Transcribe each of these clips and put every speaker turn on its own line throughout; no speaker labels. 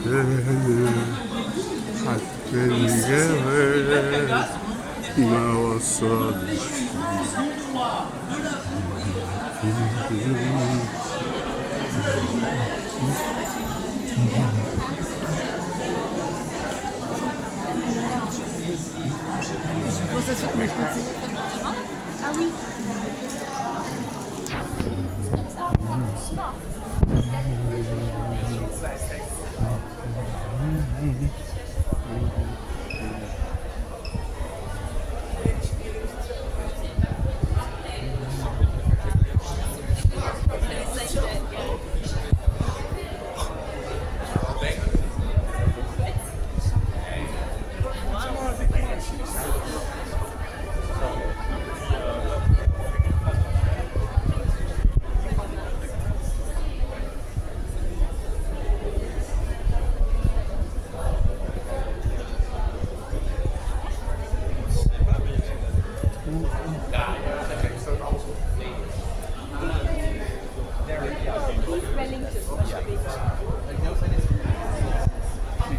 Ah oui.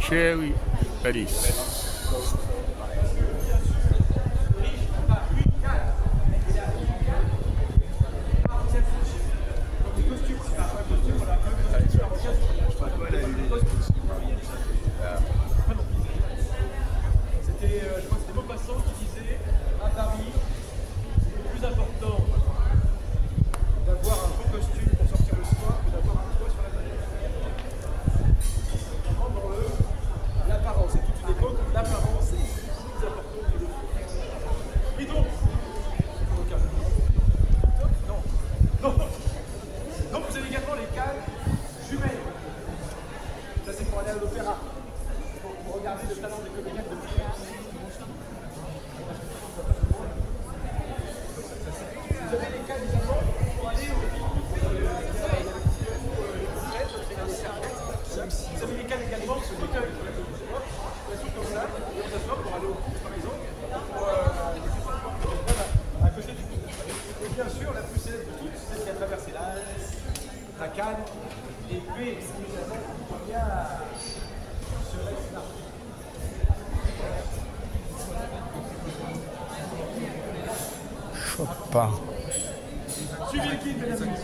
Cherry Paris. Chopin.
Suivez le guide, mesdames.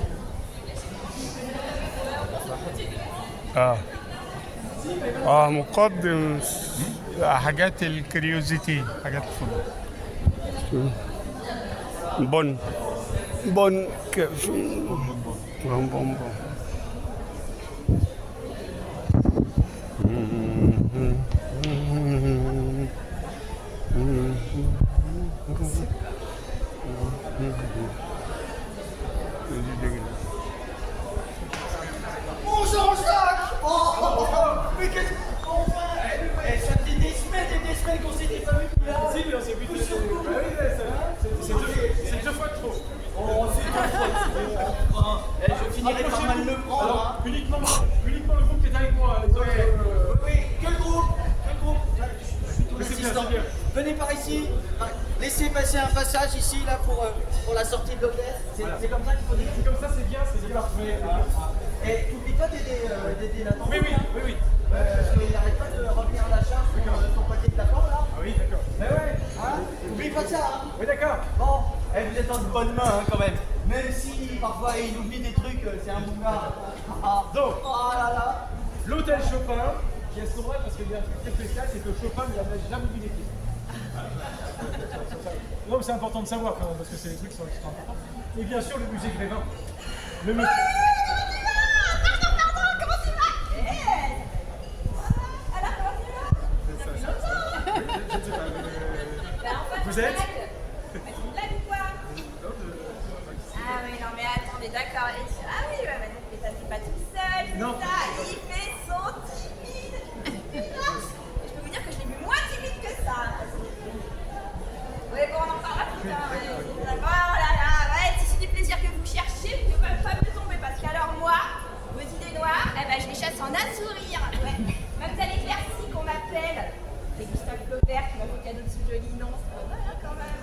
مقدم حاجات الكريوزيتي، حاجات بن كافي بون
Bonjour Jacques! Mais qu'est-ce qu'on fait? Ça fait des semaines qu'on s'est dit pas vu plus là.
Si, mais on s'est vu tous. C'est deux fois trop.
On s'est je finirai par mal le prendre.
Alors, uniquement le groupe qui est avec moi. Les autres,
Oui, que le groupe. Je suis tout
Mais c'est bien,
l'assistant.
c'est bien.
Venez par ici. Laissez passer un passage ici là pour la sortie de l'hôtel. C'est comme ça qu'il faut dire.
c'est comme ça, c'est bien, c'est parfait.
Et t'oublies pas d'aider Nathan.
Oui.
Parce qu'il n'arrête pas de revenir à la charge sur ton paquet de lapin là.
Ah oui, d'accord.
Mais ouais, hein. N'oublie pas ça, hein.
Oui, d'accord.
Bon, vous êtes en bonne main hein, quand même. Même si parfois il oublie des trucs, c'est un bougard.
Donc,
Oh là là.
l'hôtel Chopin, qui est ce nom-là parce qu'il y a un truc très spécial, c'est que Chopin ne l'avait jamais vu d'équipe. Non, mais c'est important de savoir quand même, parce que c'est des trucs qui sont importants. Et bien sûr, le musée Grévin. Le musée. Vous êtes
Ah oui, non mais attendez, d'accord. Ah oui, mais ça c'est pas tout seul, c'est
Non.
ça. Il fait son timide. Je peux vous dire que je l'ai vu moins timide que ça. Oui, bon, on en parlera plus tard. Oh là là, ouais, si c'est du plaisir que vous cherchez, vous ne pouvez pas me tomber parce qu'alors moi, vos idées noires, je les chasse en un sourire. Ouais. Mademoiselle Éclaircie qu'on m'appelle. C'est Gustave Flaubert qui m'a fait cadeau de ce joli nom. Voilà quand même.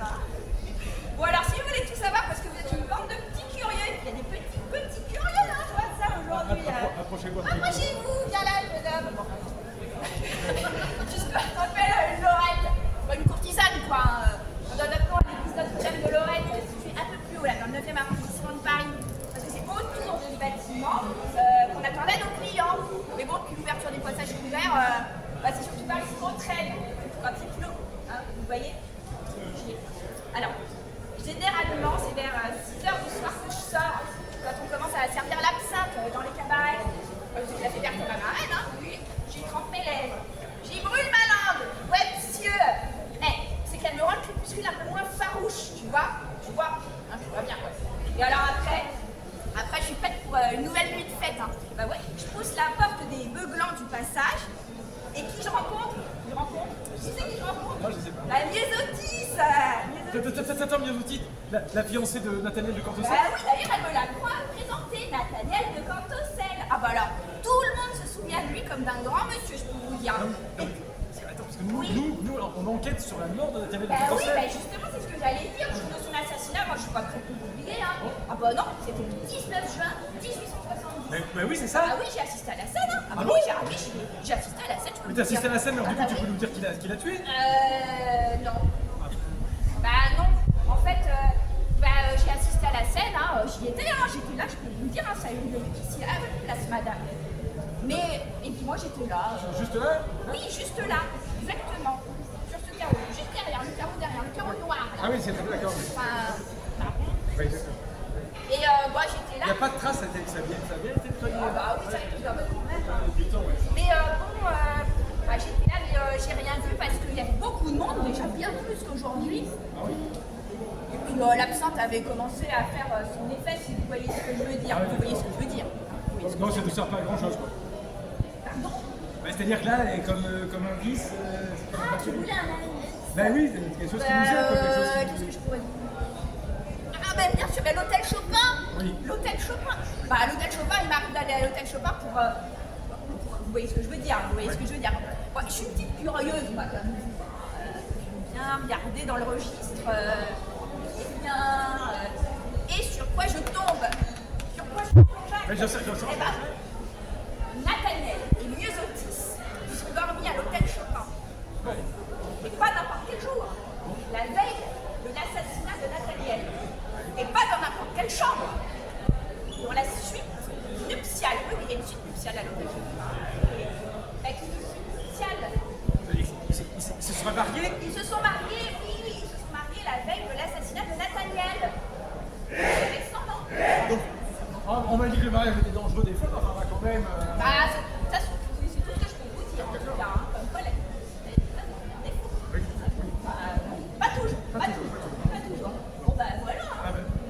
Attends, Miosotis, la fiancée de Nathaniel de Cortocel.
Bah oui, d'ailleurs, elle me l'a présenté, Nathaniel de Cortocel. Ah bah alors, tout le monde se souvient de lui comme d'un grand monsieur, je peux vous dire.
Attends, parce que nous,
Oui.
on enquête sur la mort de Nathaniel de
Bah oui,
Cortocel.
bah justement, c'est ce que j'allais dire. Je de son assassinat, moi je suis pas très oubliée. Hein. Ah bah non, c'était le 19 juin 1870.
Mais oui, c'est ça.
Ah oui, j'ai assisté à la scène. Hein. Ah bah
bon
oui, j'ai assisté à la scène. Je peux
Mais
vous
t'as assisté à
dire.
la scène, alors
Ah
du coup,
bah
tu
oui.
peux nous dire qui l'a tué?
Non. Bah non. En fait, j'ai assisté à la scène. Hein. J'y étais. Hein. J'étais là. Je peux vous dire. Hein. Ça a eu lieu ici à la place Madame. Mais et puis moi j'étais là.
Juste là?
Oui, juste là. Exactement. Sur ce carreau. Juste derrière. Le carreau derrière. Le carreau noir. Là.
Ah oui, c'est d'accord.
Enfin, là.
Oui, d'accord.
Et moi j'étais
Il
là.
n'y a pas de trace, ça a bien été nettoyé.
Ah bah oui, ça a été quand même.
Du temps, ouais.
Mais j'étais là, mais j'ai rien vu parce qu'il y avait beaucoup de monde, déjà bien plus qu'aujourd'hui. Et puis l'absinthe avait commencé à faire son effet, si vous voyez ce que je veux dire. Vous voyez ce que je veux dire.
Non, ça ne sert pas à grand chose, quoi.
Pardon?
Bah, c'est-à-dire que là, elle est comme un vice.
Ah, tu voulais un ami?
Bah oui, c'est quelque chose qui nous aide, quoi.
Qu'est-ce que je pourrais dire? Ah ben bien sûr, mais l'hôtel Chopin.
Oui.
L'hôtel Chopin. Bah l'hôtel Chopin, il m'arrive d'aller à l'hôtel Chopin pour... vous voyez ce que je veux dire, vous voyez ce que je veux dire. Moi, je suis une petite curieuse, moi, comme vous. J'aime bien regarder dans le registre qui vient et sur quoi je tombe. Sur quoi je tombe, Jacques?
Mais je sais.
Eh ben, Nathaniel et Myosotis sont dormis à l'hôtel Chopin. Et pas n'importe quel jour. La veille de l'assassinat de Nathaniel. Et pas dans n'importe quelle chambre. Dans la suite nuptiale. Oui, il y a une suite nuptiale à l'hôtel Chopin. Avec une suite nuptiale.
Ils se seraient mariés?
Ils se sont mariés, oui, ils se sont mariés la veille de l'assassinat de Nathaniel. C'est récent, non?
On m'a dit que le mariage était dangereux des fois, mais enfin, quand même.
Bah, ça, c'est tout ce que je peux vous dire en tout cas. Hein. Comme quoi, des fous. Pas toujours. Bon, bah voilà. Hein.
Ah,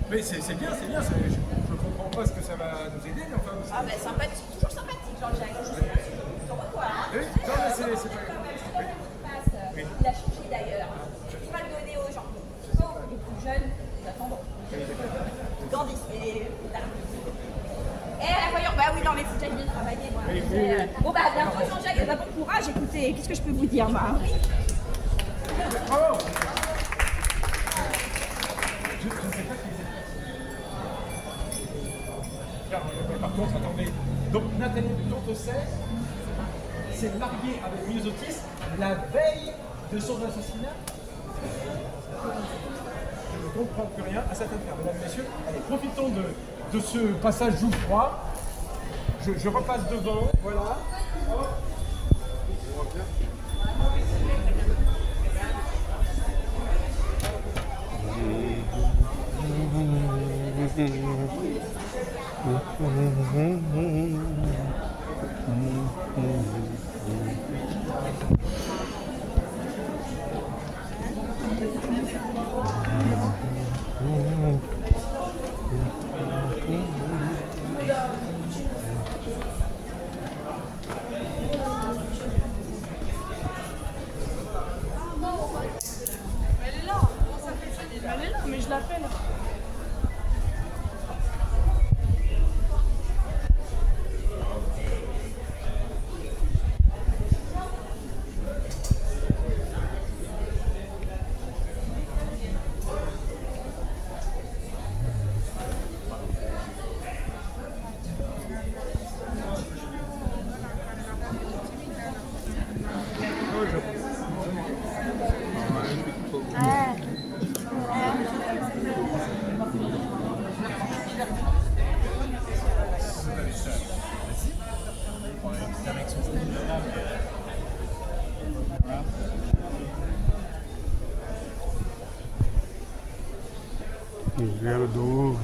mais c'est bien, je comprends pas ce que ça va nous aider, mais enfin.
Ah, bah sympathique, toujours sympathique, Jean-Jacques. On revoit, hein.
Oui, non, mais c'est pas.
Il a changé d'ailleurs. Je ne peux pas le donner aux gens. Les plus jeunes, nous attendons. Ils grandissent. Voyons, bah oui, non, mais faut que j'aille bien travailler, moi. Bon, bah, à bientôt, Jean-Jacques, et bah, bon courage. Écoutez, qu'est-ce que je peux vous dire, moi?
Bravo! Je ne sais pas qui c'est. Par contre, attendez. Donc, Nathaniel de Cortocel s'est marié avec Myosotis la veille de son assassinat. Je ne comprends plus rien à cette affaire. Mesdames, messieurs, allez, profitons de ce passage jouffroid. Je repasse devant, voilà.
Elle est là, mais je l'appelle.
Verre d'eau.